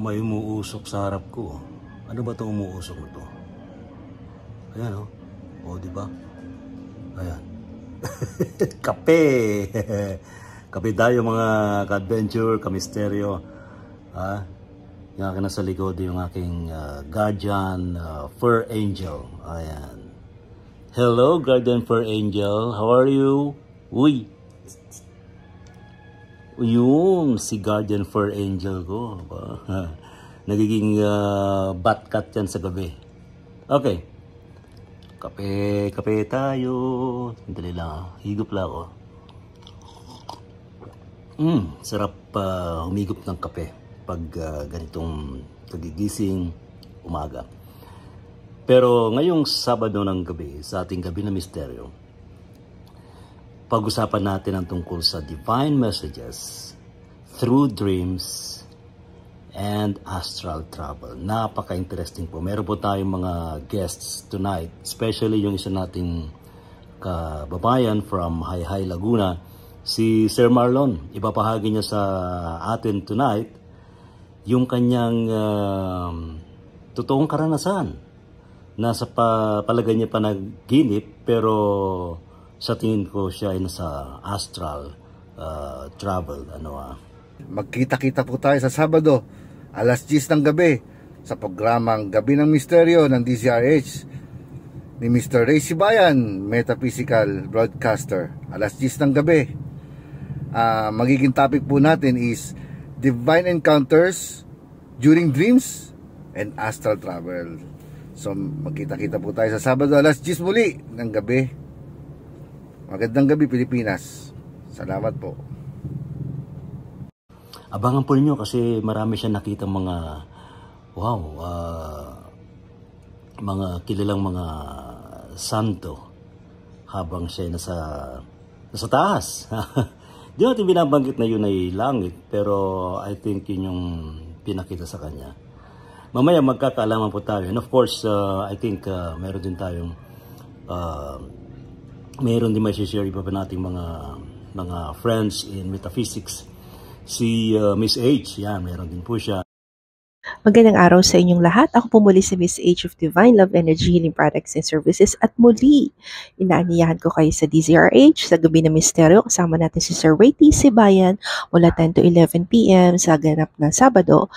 May umuusok sa harap ko. Ano ba itong umuusok na to? Ayan o. O, diba? Ayan. Kape! Kape tayo mga ka-adventure, ka-misteryo. Yung akin nasa likod yung aking guardian fur angel. Ayan. Hello, guardian fur angel. How are you? Uy! Yung si guardian fur angel ko. Nagiging batcat yan sa gabi. Okay. Kape tayo. Sandali lang. Higop lang ako. Sarap humigop ng kape pag ganitong kagigising umaga. Pero ngayong Sabado ng gabi, sa ating gabi na misteryo, pag-usapan natin ang tungkol sa divine messages through dreams and astral travel. Napaka-interesting po. Meron po tayong mga guests tonight, especially yung isa nating kababayan from Hayhay, Laguna, si Sir Marlon. Ipapahagi niya sa atin tonight yung kanyang totoong karanasan. Nasa palagay niya pa nagginip, pero sa tingin ko siya ay nasa astral travel. Magkita-kita po tayo sa Sabado, alas 10 ng gabi, sa programang Gabi ng Misteryo ng DZRH ni Mr. Ray Sibayan, Metaphysical Broadcaster. Alas 10 ng gabi. Magiging topic po natin is Divine Encounters during Dreams and Astral Travel. So magkita-kita po tayo sa Sabado, alas 10 muli ng gabi. Magandang gabi, Pilipinas. Salamat po. Abangan po ninyo kasi marami siya nakita mga mga kilalang mga santo habang siya nasa taas. Di natin binabanggit na yun ay langit, pero I think yun yung pinakita sa kanya. Mamaya magkakaalaman po tayo. And of course, I think meron din tayong meron din may share iba pa nating mga friends in metaphysics. Si Miss H, yan, meron din po siya. Magandang araw sa inyong lahat. Ako po muli si Miss H of Divine Love Energy Healing Products and Services at muli, inaaniyahan ko kayo sa DZRH sa Gabi na Misteryo. Kasama natin si Sir Ray T. Sibayan mula 10 to 11 p.m. sa ganap na Sabado.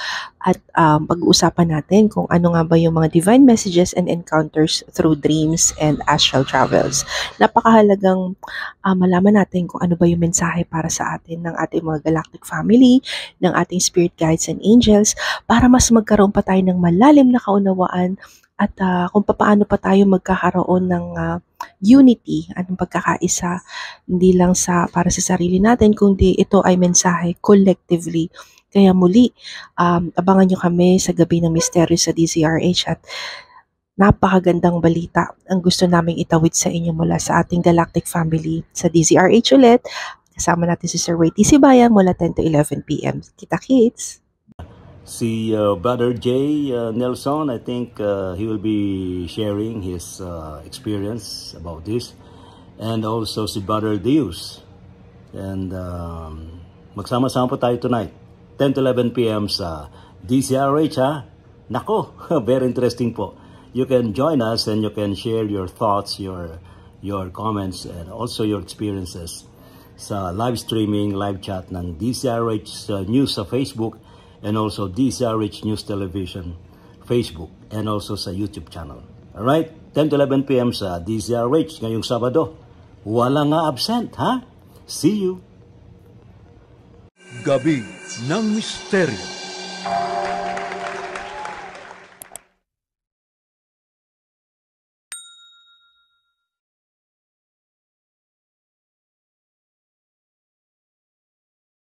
At pag-uusapan natin kung ano nga ba yung mga divine messages and encounters through dreams and astral travels. Napakahalagang malaman natin kung ano ba yung mensahe para sa atin ng ating mga galactic family, ng ating spirit guides and angels, para mas magkaroon pa tayo ng malalim na kaunawaan at kung paano pa tayo magkakaroon ng unity at pagkakaisa, hindi lang para sa sarili natin, kundi ito ay mensahe collectively. Kaya muli, abangan nyo kami sa Gabi ng Misteryo sa DZRH at napakagandang balita ang gusto naming itawid sa inyo mula sa ating galactic family sa DZRH ulit. Kasama natin si Sir Ray T. Sibayan mula 10 to 11 p.m. Kita-kits! Si Brother J. Nelson, I think he will be sharing his experience about this. And also si Brother Deus. And magsama-sama po tayo tonight. 10 to 11 p.m. sa DZRH, ha? Nako, very interesting po. You can join us and you can share your thoughts, your comments, and also your experiences sa live streaming, live chat ng DZRH News sa Facebook and also DZRH News Television Facebook and also sa YouTube channel. Alright? 10 to 11 p.m. sa DZRH ngayong Sabado. Wala nga absent, ha? See you! Gabi ng Misteryo.